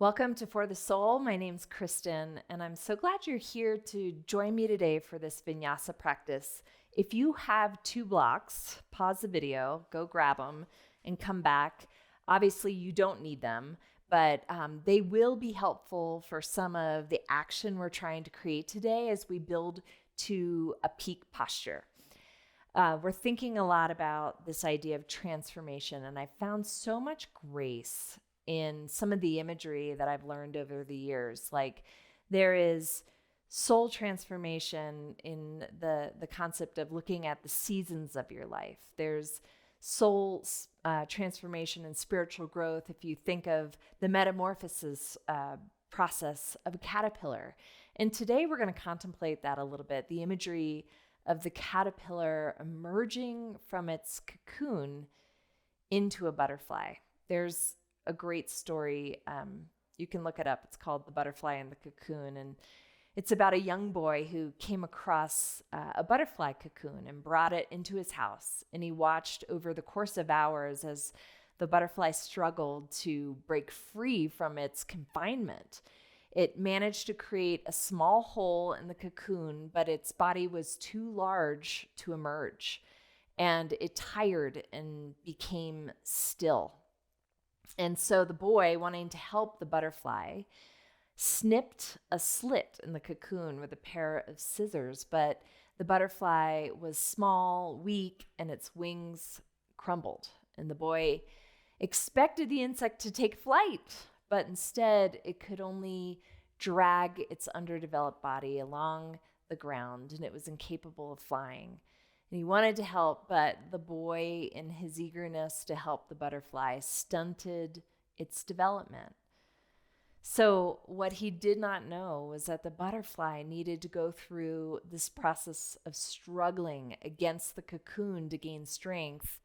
Welcome to For the Soul. My name's Kristin, and I'm so glad you're here to join me today for this vinyasa practice. If you have 2 blocks, pause the video, go grab them, and come back. Obviously, you don't need them, but they will be helpful for some of the action we're trying to create today as we build to a peak posture. We're thinking a lot about this idea of transformation, and I found so much grace in some of the imagery that I've learned over the years. Like there is soul transformation in the concept of looking at the seasons of your life. There's soul transformation and spiritual growth if you think of the metamorphosis process of a caterpillar. And today we're going to contemplate that a little bit, the imagery of the caterpillar emerging from its cocoon into a butterfly. There's a great story. You can look it up. It's called The Butterfly and the Cocoon. And it's about a young boy who came across a butterfly cocoon and brought it into his house. And he watched over the course of hours as the butterfly struggled to break free from its confinement. It managed to create a small hole in the cocoon, but its body was too large to emerge. And it tired and became still. And so the boy, wanting to help the butterfly, snipped a slit in the cocoon with a pair of scissors, but the butterfly was small, weak, and its wings crumbled. And the boy expected the insect to take flight, but instead it could only drag its underdeveloped body along the ground, and it was incapable of flying. And he wanted to help, but the boy, in his eagerness to help the butterfly, stunted its development. So what he did not know was that the butterfly needed to go through this process of struggling against the cocoon to gain strength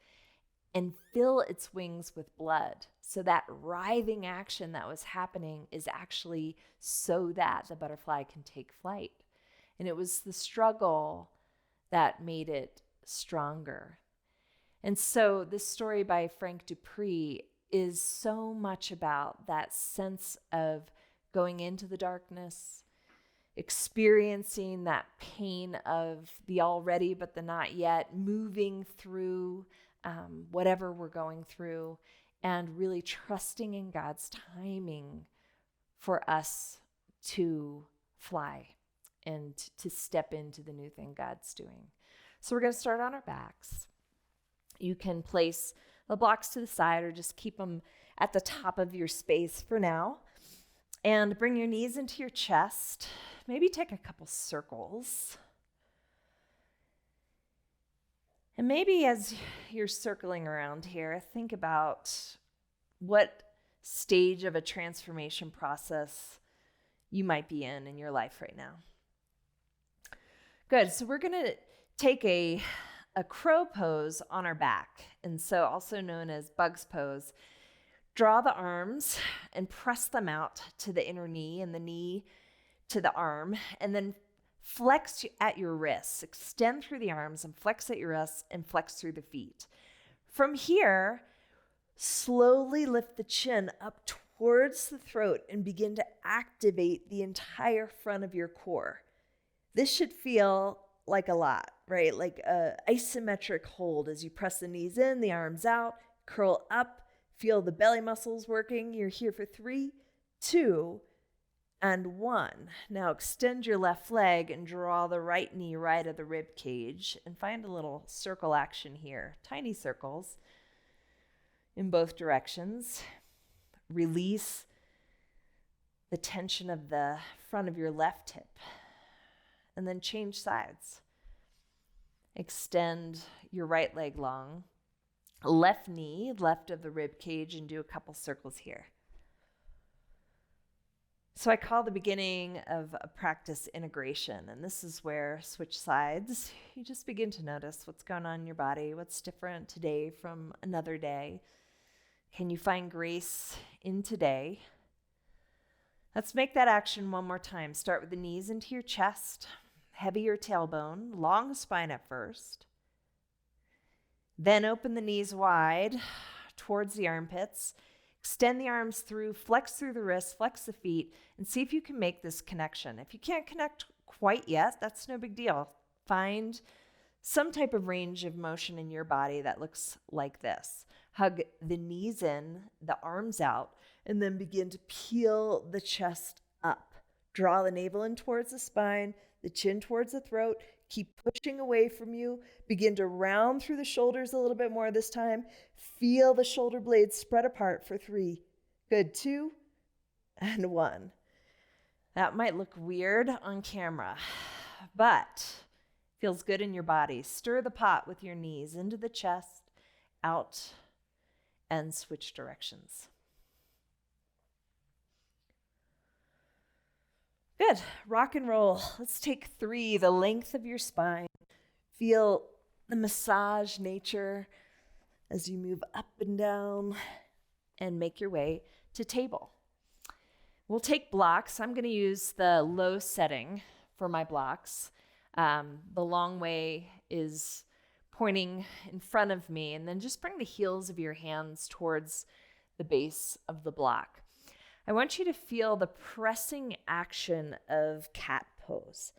and fill its wings with blood. So that writhing action that was happening is actually so that the butterfly can take flight. And it was the struggle that made it stronger. And so this story by Frank Dupree is so much about that sense of going into the darkness, experiencing that pain of the already but the not yet, moving through whatever we're going through, and really trusting in God's timing for us to fly and to step into the new thing God's doing. So we're going to start on our backs. You can place the blocks to the side or just keep them at the top of your space for now. And bring your knees into your chest. Maybe take a couple circles. And maybe as you're circling around here, think about what stage of a transformation process you might be in your life right now. Good. So we're going to take a crow pose on our back, and so also known as bug's pose. Draw the arms and press them out to the inner knee and the knee to the arm, and then flex at your wrists. Extend through the arms and flex at your wrists and flex through the feet. From here, slowly lift the chin up towards the throat and begin to activate the entire front of your core. This should feel like a lot, right? Like a isometric hold as you press the knees in, the arms out, curl up, feel the belly muscles working. You're here for 3, 2, and 1. Now extend your left leg and draw the right knee right of the rib cage and find a little circle action here. Tiny circles in both directions. Release the tension of the front of your left hip. And then change sides. Extend your right leg long. Left knee, left of the rib cage, and do a couple circles here. So I call the beginning of a practice integration, and this is where switch sides. You just begin to notice what's going on in your body, what's different today from another day. Can you find grace in today? Let's make that action one more time. Start with the knees into your chest. Heavier tailbone, long spine at first. Then open the knees wide towards the armpits. Extend the arms through, flex through the wrists, flex the feet, and see if you can make this connection. If you can't connect quite yet, that's no big deal. Find some type of range of motion in your body that looks like this. Hug the knees in, the arms out, and then begin to peel the chest up. Draw the navel in towards the spine, the chin towards the throat. Keep pushing away from you. Begin to round through the shoulders a little bit more this time. Feel the shoulder blades spread apart for 3. Good, 2 and 1. That might look weird on camera, but feels good in your body. Stir the pot with your knees into the chest, out, and switch directions. Good. Rock and roll. Let's take 3, the length of your spine. Feel the massage nature as you move up and down and make your way to table. We'll take blocks. I'm going to use the low setting for my blocks. The long way is pointing in front of me, and then just bring the heels of your hands towards the base of the block. I want you to feel the pressing action of cat pose,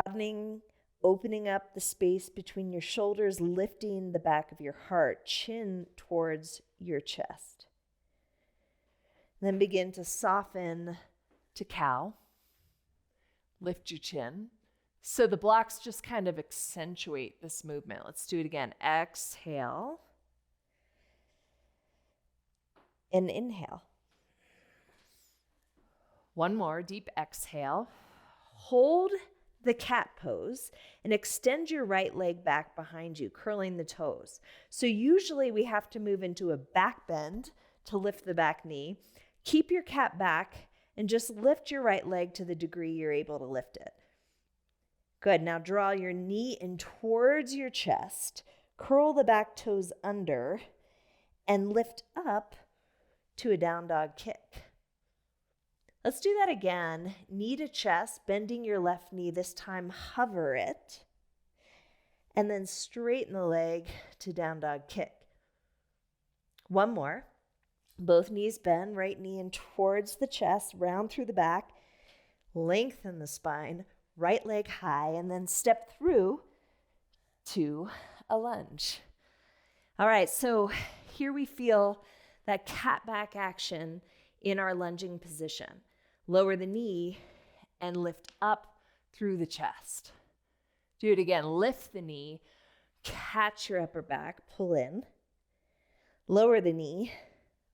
broadening, opening up the space between your shoulders, lifting the back of your heart, chin towards your chest. Then begin to soften to cow. Lift your chin. So the blocks just kind of accentuate this movement. Let's do it again. Exhale and inhale. One more, deep exhale. Hold the cat pose and extend your right leg back behind you, curling the toes. So usually we have to move into a back bend to lift the back knee. Keep your cat back and just lift your right leg to the degree you're able to lift it. Good. Now draw your knee in towards your chest, curl the back toes under, and lift up to a down dog kick. Let's do that again. Knee to chest, bending your left knee. This time, hover it. And then straighten the leg to down dog kick. One more. Both knees bend, right knee in towards the chest, round through the back. Lengthen the spine, right leg high, and then step through to a lunge. All right, so here we feel that cat back action in our lunging position. Lower the knee and lift up through the chest. Do it again. Lift the knee, catch your upper back, pull in. Lower the knee,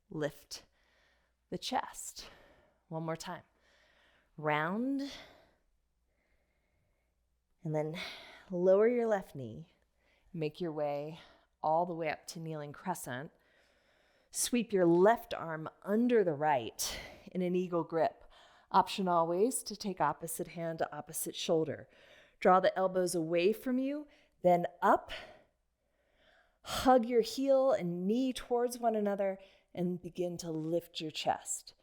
lift the chest. One more time. Round. And then lower your left knee. Make your way all the way up to kneeling crescent. Sweep your left arm under the right in an eagle grip. Option always to take opposite hand to opposite shoulder. Draw the elbows away from you, then up. Hug your heel and knee towards one another and begin to lift your chest.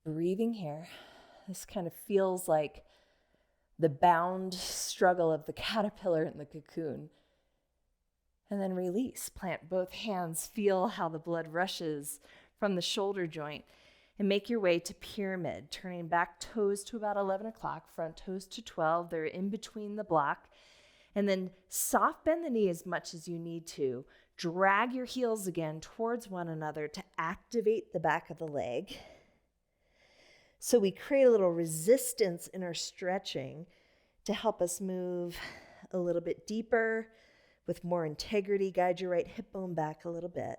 Breathing here. This kind of feels like the bound struggle of the caterpillar in the cocoon. And then release. Plant both hands. Feel how the blood rushes from the shoulder joint. And make your way to pyramid, turning back toes to about 11 o'clock, front toes to 12. They're in between the block. And then soft bend the knee as much as you need to. Drag your heels again towards one another to activate the back of the leg. So we create a little resistance in our stretching to help us move a little bit deeper with more integrity. Guide your right hip bone back a little bit.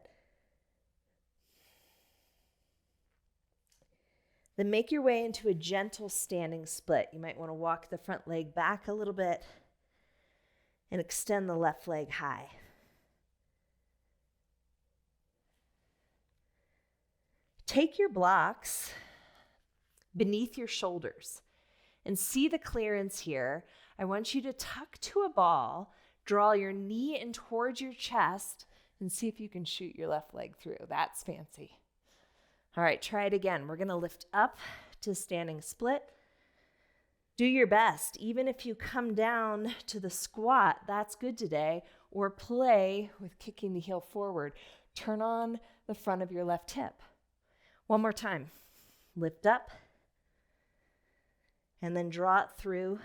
Then make your way into a gentle standing split. You might want to walk the front leg back a little bit and extend the left leg high. Take your blocks beneath your shoulders and see the clearance here. I want you to tuck to a ball, draw your knee in towards your chest, and see if you can shoot your left leg through. That's fancy. All right, try it again. We're going to lift up to standing split. Do your best. Even if you come down to the squat, that's good today, or play with kicking the heel forward. turn on the front of your left hip. One more time. Lift up, and then draw it through,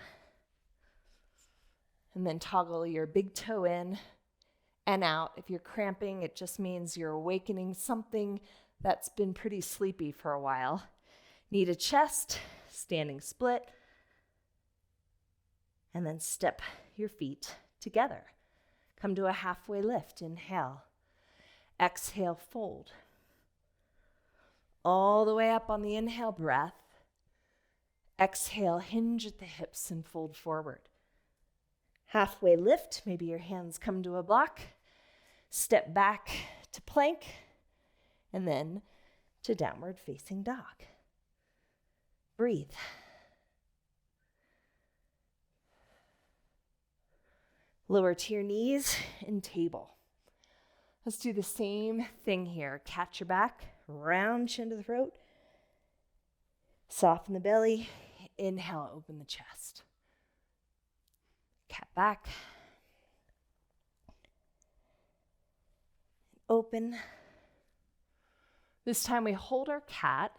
and then toggle your big toe in and out. If you're cramping, it just means you're awakening something that's been pretty sleepy for a while. Knee to chest, standing split, and then step your feet together. Come to a halfway lift. Inhale. Exhale, fold. All the way up on the inhale breath. Exhale, hinge at the hips and fold forward. Halfway lift, maybe your hands come to a block. Step back to plank, and then to downward facing dog. Breathe. Lower to your knees in table. Let's do the same thing here. Catch your back, round chin to the throat. Soften the belly. Inhale, open the chest. Cat back. Open. This time we hold our cat.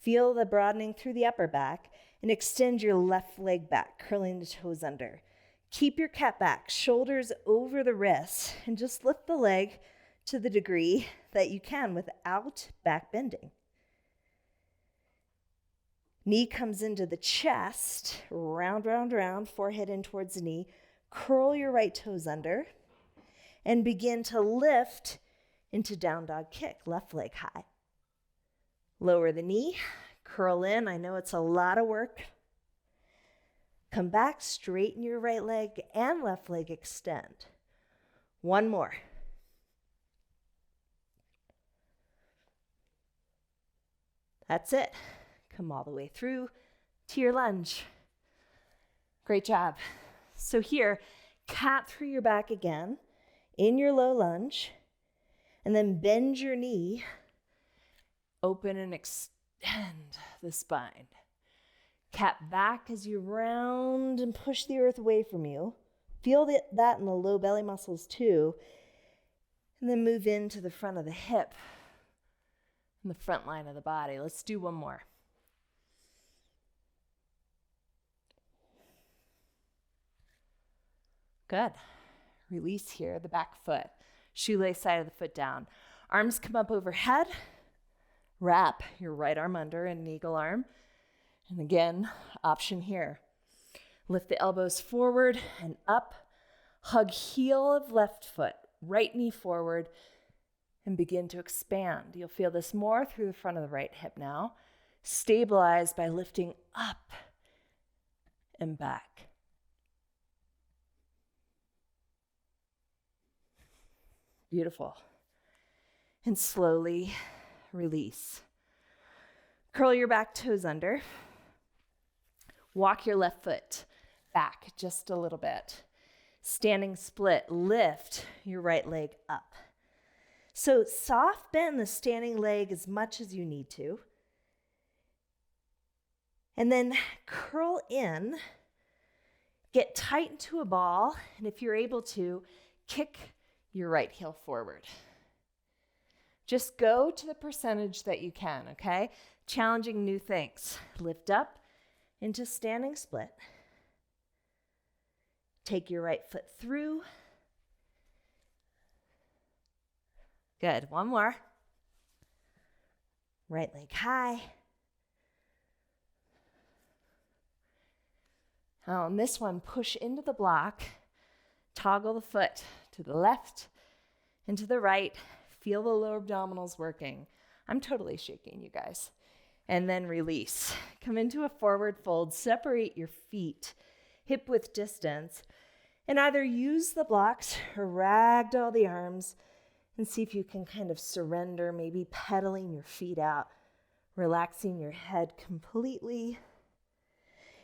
Feel the broadening through the upper back and extend your left leg back, curling the toes under. Keep your cat back, shoulders over the wrists, and just lift the leg to the degree that you can without back bending. Knee comes into the chest, round, round, round, forehead in towards the knee. Curl your right toes under and begin to lift into down dog kick, left leg high. Lower the knee, curl in. I know it's a lot of work. Come back, straighten your right leg and left leg extend. One more. That's it. Come all the way through to your lunge. Great job. So here, cat through your back again in your low lunge, and then bend your knee, open and extend the spine. Cat back as you round and push the earth away from you. Feel that in the low belly muscles too. And then move into the front of the hip and the front line of the body. Let's do one more. Good. Release here, the back foot. Shoelace side of the foot down. Arms come up overhead. Wrap your right arm under in an eagle arm. And again, option here. Lift the elbows forward and up. Hug heel of left foot, right knee forward, and begin to expand. You'll feel this more through the front of the right hip now. Stabilize by lifting up and back. Beautiful. And slowly release. Curl your back toes under. Walk your left foot back just a little bit. Standing split, lift your right leg up. So soft bend the standing leg as much as you need to. And then curl in, get tight into a ball, and if you're able to, kick your right heel forward. Just go to the percentage that you can, okay? Challenging new things. Lift up into standing split. Take your right foot through. Good. One more. Right leg high. On this one, push into the block. Toggle the foot to the left and to the right. Feel the lower abdominals working. I'm totally shaking, you guys. And then release. Come into a forward fold. Separate your feet, hip width distance, and either use the blocks or ragdoll the arms and see if you can kind of surrender, maybe pedaling your feet out, relaxing your head completely.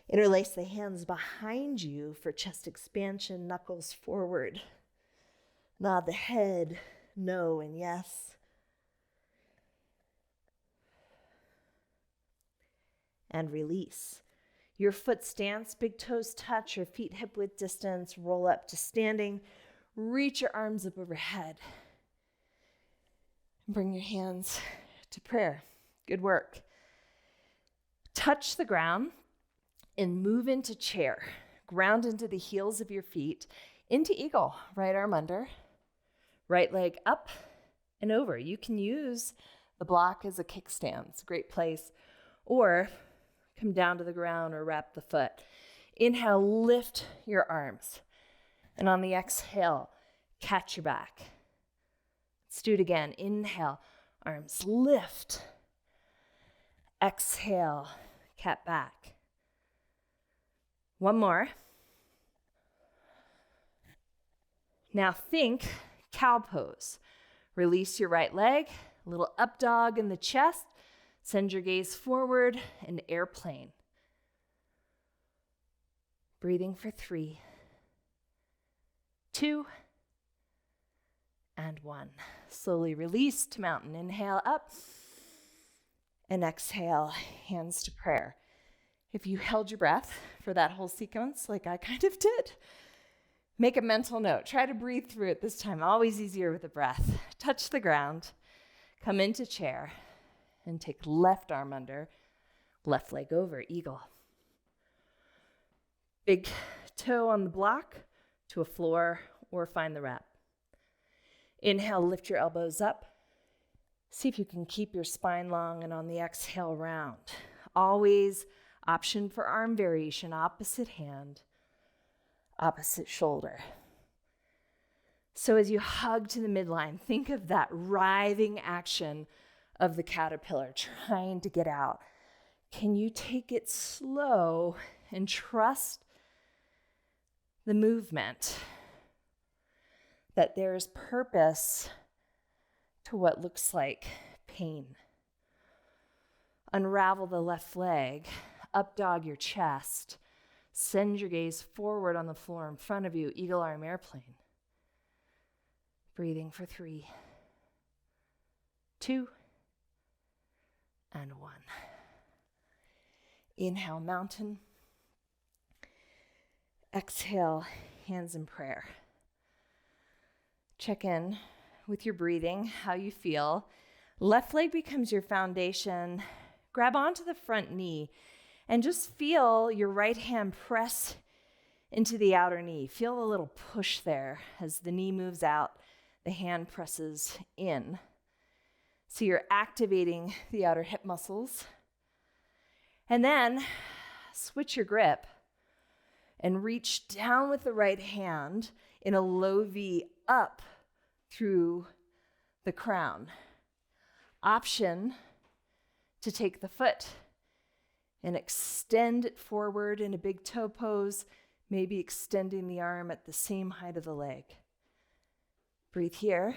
Interlace the hands behind you for chest expansion, knuckles forward. Nod the head, no and yes. And release. Your foot stance, big toes touch, your feet hip width distance, roll up to standing. Reach your arms up overhead. Bring your hands to prayer. Good work. Touch the ground and move into chair. Ground into the heels of your feet, into eagle. Right arm under, right leg up and over. You can use the block as a kickstand. It's a great place. Or come down to the ground or wrap the foot. Inhale, lift your arms. And on the exhale, catch your back. Let's do it again. Inhale, arms lift. Exhale, cat back. One more. Now think cow pose. Release your right leg, a little up dog in the chest. Send your gaze forward and airplane. Breathing for 3, 2, and 1. Slowly release to mountain. Inhale up and exhale, hands to prayer. If you held your breath for that whole sequence, like I kind of did, make a mental note. Try to breathe through it this time. Always easier with the breath. Touch the ground, come into chair, and take left arm under, left leg over, eagle. Big toe on the block to a floor or find the wrap. Inhale, lift your elbows up. See if you can keep your spine long, and on the exhale, round. Always option for arm variation, opposite hand, opposite shoulder. So as you hug to the midline, think of that writhing action of the caterpillar trying to get out. Can you take it slow and trust the movement? That there's purpose to what looks like pain. Unravel the left leg, up dog your chest. Send your gaze forward on the floor in front of you, eagle arm airplane. Breathing for 3, 2, and 1. Inhale, mountain. Exhale, hands in prayer. Check in with your breathing, how you feel. Left leg becomes your foundation. Grab onto the front knee and just feel your right hand press into the outer knee. Feel a little push there as the knee moves out, the hand presses in. So you're activating the outer hip muscles. And then switch your grip and reach down with the right hand in a low V up through the crown. Option to take the foot and extend it forward in a big toe pose, maybe extending the arm at the same height of the leg. Breathe here.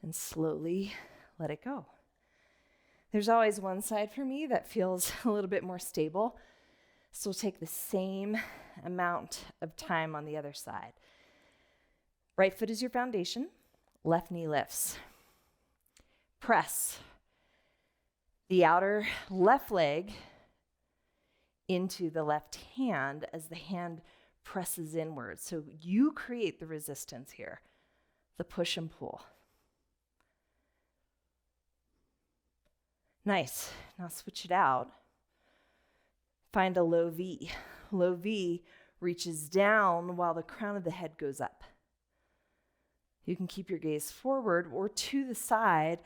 And slowly let it go. There's always one side for me that feels a little bit more stable. So we'll take the same amount of time on the other side. Right foot is your foundation. Left knee lifts. Press the outer left leg into the left hand as the hand presses inward. So you create the resistance here, the push and pull. Nice. Now switch it out. Find a low V. Low V reaches down while the crown of the head goes up. You can keep your gaze forward or to the side.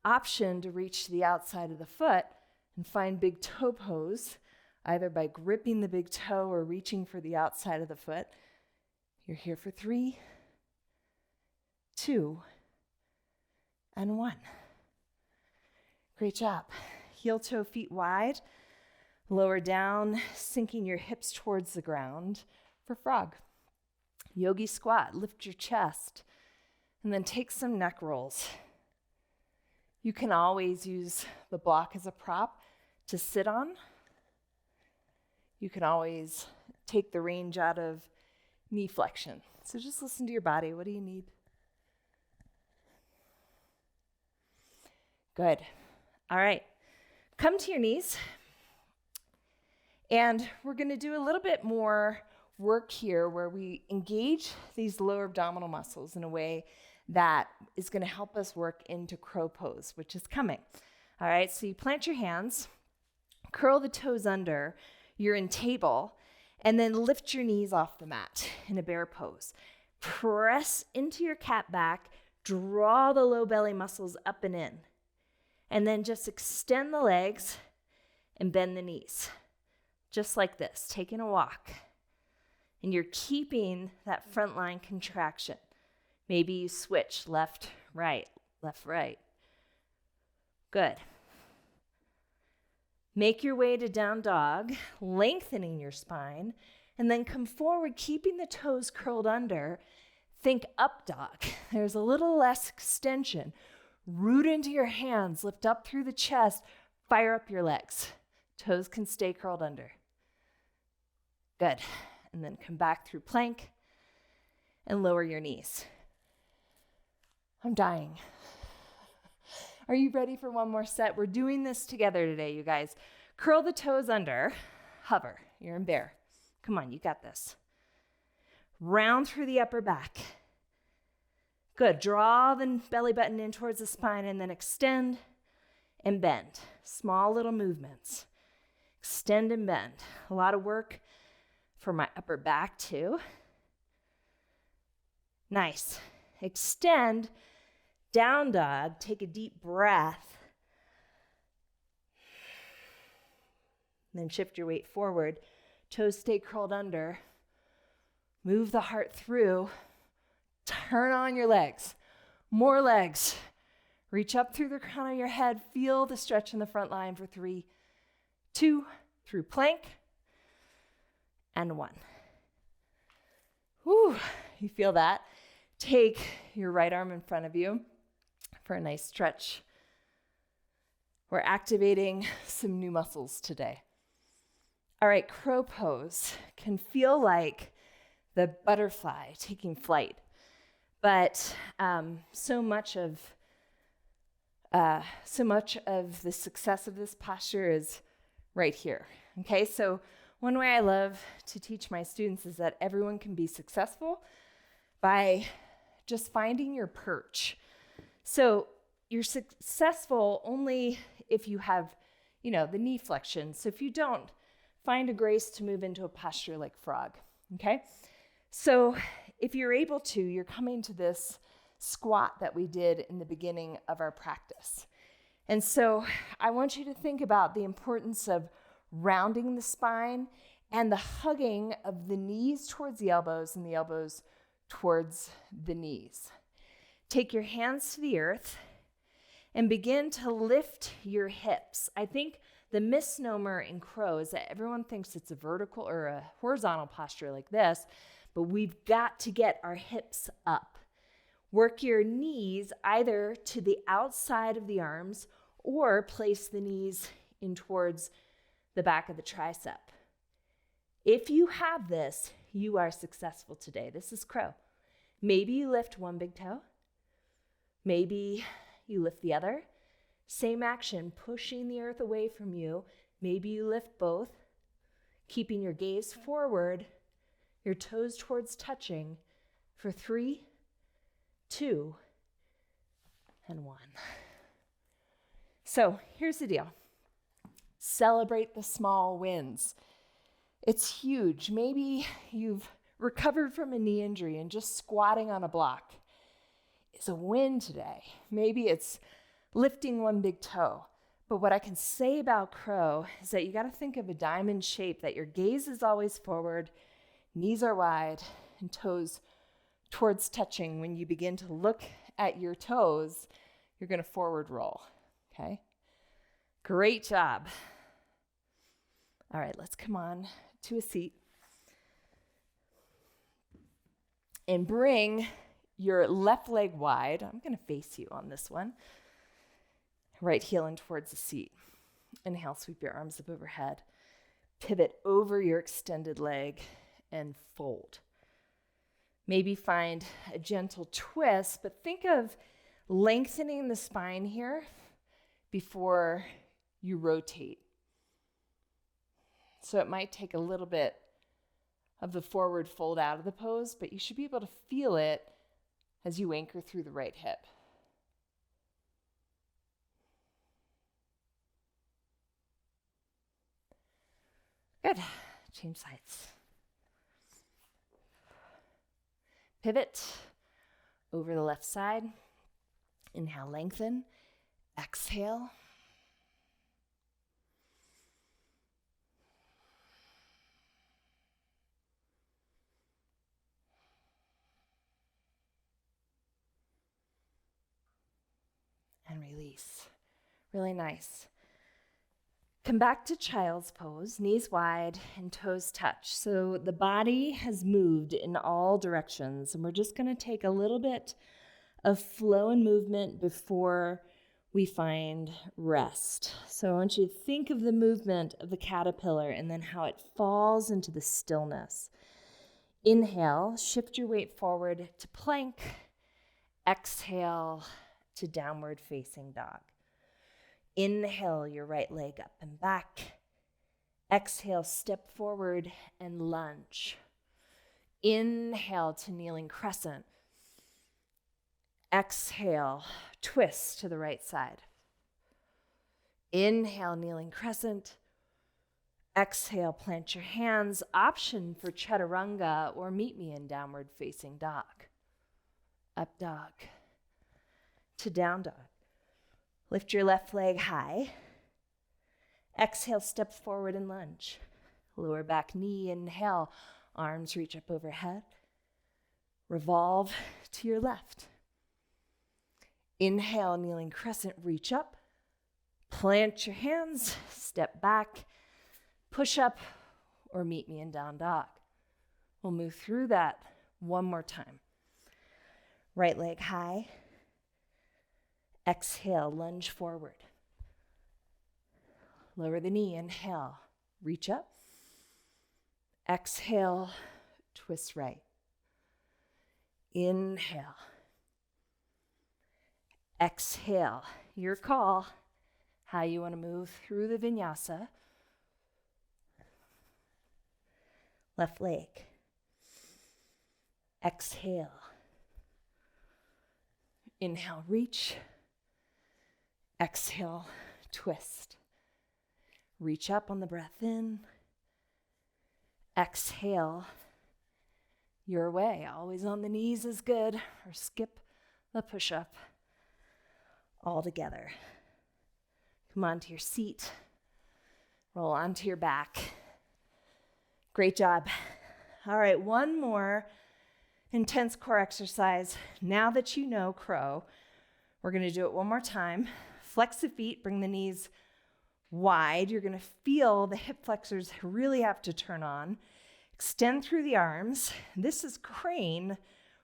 Option to reach to the outside of the foot and find big toe pose, either by gripping the big toe or reaching for the outside of the foot. You're here for 3, 2, and 1. Great job. Heel toe feet wide. Lower down, sinking your hips towards the ground for frog. Yogi squat, lift your chest, and then take some neck rolls. You can always use the block as a prop to sit on. You can always take the range out of knee flexion. So just listen to your body. What do you need? Good. All right. Come to your knees. And we're going to do a little bit more work here where we engage these lower abdominal muscles in a way that is going to help us work into crow pose, which is coming. All right, so you plant your hands, curl the toes under, you're in table, and then lift your knees off the mat in a bear pose. Press into your cat back, draw the low belly muscles up and in, and then just extend the legs and bend the knees, just like this, taking a walk. And you're keeping that front line contraction. Maybe you switch left, right, left, right. Good. Make your way to down dog, lengthening your spine, and then come forward, keeping the toes curled under. Think up dog. There's a little less extension. Root into your hands, lift up through the chest, fire up your legs. Toes can stay curled under. Good. And then come back through plank and lower your knees. I'm dying. Are you ready for one more set? We're doing this together today, you guys. Curl the toes under, hover. You're in bear. Come on, you got this. Round through the upper back. Good. Draw the belly button in towards the spine and then extend and bend. Small little movements. Extend and bend. A lot of work for my upper back too. Nice. Extend, down dog, take a deep breath. Then shift your weight forward. Toes stay curled under. Move the heart through. Turn on your legs. More legs. Reach up through the crown of your head. Feel the stretch in the front line for 3, 2, through plank, and 1. Whew, you feel that? Take your right arm in front of you for a nice stretch. We're activating some new muscles today. All right, crow pose can feel like the butterfly taking flight, but so much of the success of this posture is right here. Okay, so one way I love to teach my students is that everyone can be successful by just finding your perch. So you're successful only if you have, the knee flexion. So if you don't, find a grace to move into a posture like frog, okay? So if you're able to, you're coming to this squat that we did in the beginning of our practice. And so I want you to think about the importance of rounding the spine and the hugging of the knees towards the elbows and the elbows towards the knees. Take your hands to the earth and begin to lift your hips. I think the misnomer in crow is that everyone thinks it's a vertical or a horizontal posture like this, but we've got to get our hips up. Work your knees either to the outside of the arms or place the knees in towards the back of the tricep. If you have this, you are successful today. This is crow. Maybe you lift one big toe. Maybe you lift the other. Same action, pushing the earth away from you. Maybe you lift both, keeping your gaze forward, your toes towards touching for 3, 2, and 1. So here's the deal. Celebrate the small wins. It's huge. Maybe you've recovered from a knee injury and just squatting on a block is a win today. Maybe it's lifting one big toe. But what I can say about crow is that you got to think of a diamond shape, that your gaze is always forward, knees are wide, and toes towards touching. When you begin to look at your toes, you're going to forward roll, okay? Great job. All right, let's come on to a seat. And bring your left leg wide. I'm going to face you on this one. Right heel in towards the seat. Inhale, sweep your arms up overhead. Pivot over your extended leg and fold. Maybe find a gentle twist, but think of lengthening the spine here before you rotate. So it might take a little bit of the forward fold out of the pose, but you should be able to feel it as you anchor through the right hip. Good. Change sides. Pivot over the left side. Inhale, lengthen. Exhale. And release. Really nice. Come back to child's pose, knees wide and toes touch. So the body has moved in all directions, and we're just going to take a little bit of flow and movement before we find rest. So I want you to think of the movement of the caterpillar and then how it falls into the stillness. Inhale, shift your weight forward to plank. Exhale to downward facing dog. Inhale your right leg up and back. Exhale, step forward and lunge. Inhale to kneeling crescent. Exhale, twist to the right side. Inhale, kneeling crescent. Exhale, plant your hands. Option for chaturanga or meet me in downward facing dog. Up dog to down dog. Lift your left leg high. Exhale, step forward and lunge. Lower back knee, inhale, arms reach up overhead. Revolve to your left. Inhale, kneeling crescent, reach up. Plant your hands, step back, push up, or meet me in down dog. We'll move through that one more time. Right leg high. Exhale, lunge forward. Lower the knee, inhale, reach up. Exhale, twist right. Inhale. Exhale, your call, how you want to move through the vinyasa. Left leg. Exhale. Inhale, reach. Exhale, twist. Reach up on the breath in. Exhale, your way. Always on the knees is good, or skip the push-up. All together. Come onto your seat. Roll onto your back. Great job. All right, one more intense core exercise. Now that you know crow, we're going to do it one more time. Flex the feet, bring the knees wide. You're going to feel the hip flexors really have to turn on. Extend through the arms. This is crane,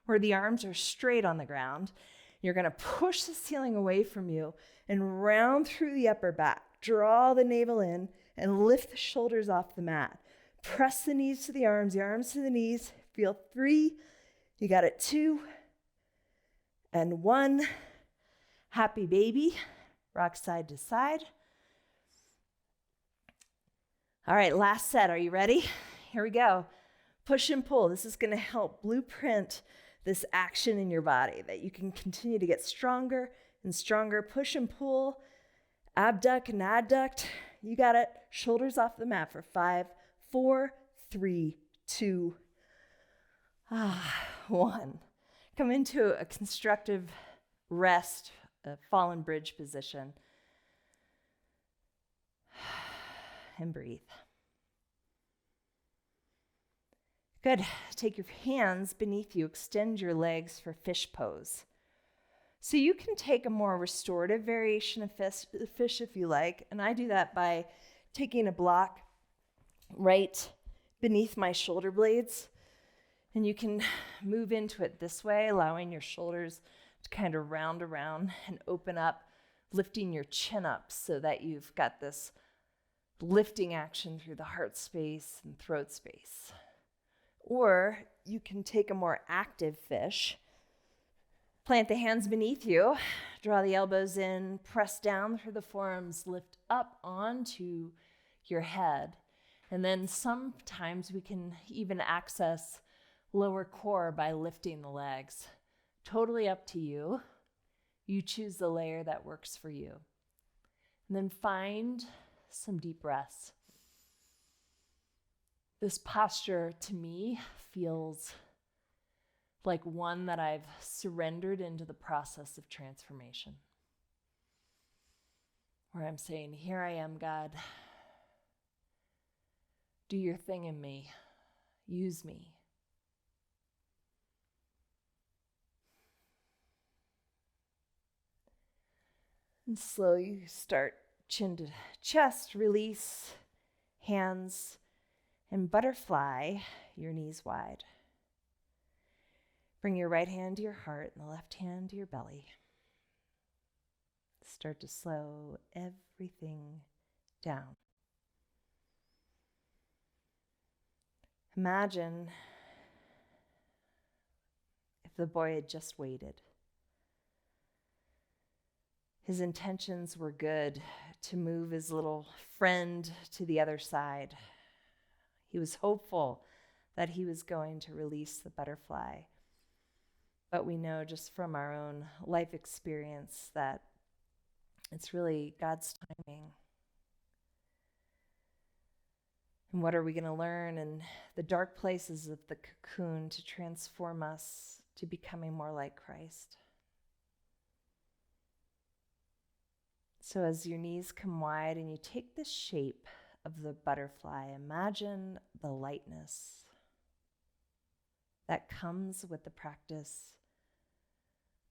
where the arms are straight on the ground. You're going to push the ceiling away from you and round through the upper back. Draw the navel in and lift the shoulders off the mat. Press the knees to the arms to the knees. Feel 3. You got it. 2 and 1. Happy baby. Rock side to side. All right, last set. Are you ready? Here we go. Push and pull. This is going to help blueprint this action in your body that you can continue to get stronger and stronger. Push and pull. Abduct and adduct. You got it. Shoulders off the mat for 5, 4, 3, 2, 1. Come into a constructive rest, a fallen bridge position. And breathe. Good. Take your hands beneath you. Extend your legs for fish pose. So you can take a more restorative variation of fish if you like. And I do that by taking a block right beneath my shoulder blades. And you can move into it this way, allowing your shoulders to kind of round around and open up, lifting your chin up so that you've got this lifting action through the heart space and throat space. Or you can take a more active fish, plant the hands beneath you, draw the elbows in, press down through the forearms, lift up onto your head. And then sometimes we can even access lower core by lifting the legs Totally up to you. You choose the layer that works for you. And then find some deep breaths. This posture to me feels like one that I've surrendered into the process of transformation. Where I'm saying, here I am, God. Do your thing in me. Use me. And slowly start chin to chest, release, hands, and butterfly your knees wide. Bring your right hand to your heart and the left hand to your belly. Start to slow everything down. Imagine if the boy had just waited. His intentions were good, to move his little friend to the other side. He was hopeful that he was going to release the butterfly. But we know just from our own life experience that it's really God's timing. And what are we going to learn in the dark places of the cocoon to transform us to becoming more like Christ? So as your knees come wide and you take the shape of the butterfly, imagine the lightness that comes with the practice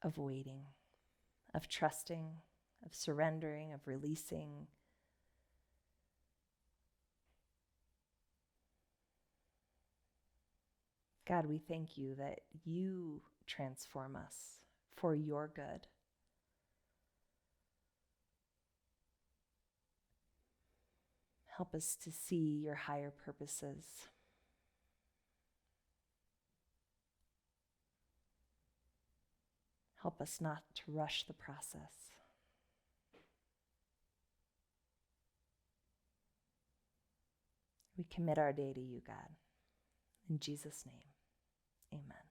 of waiting, of trusting, of surrendering, of releasing. God, we thank you that you transform us for your good. Help us to see your higher purposes. Help us not to rush the process. We commit our day to you, God. In Jesus' name, amen.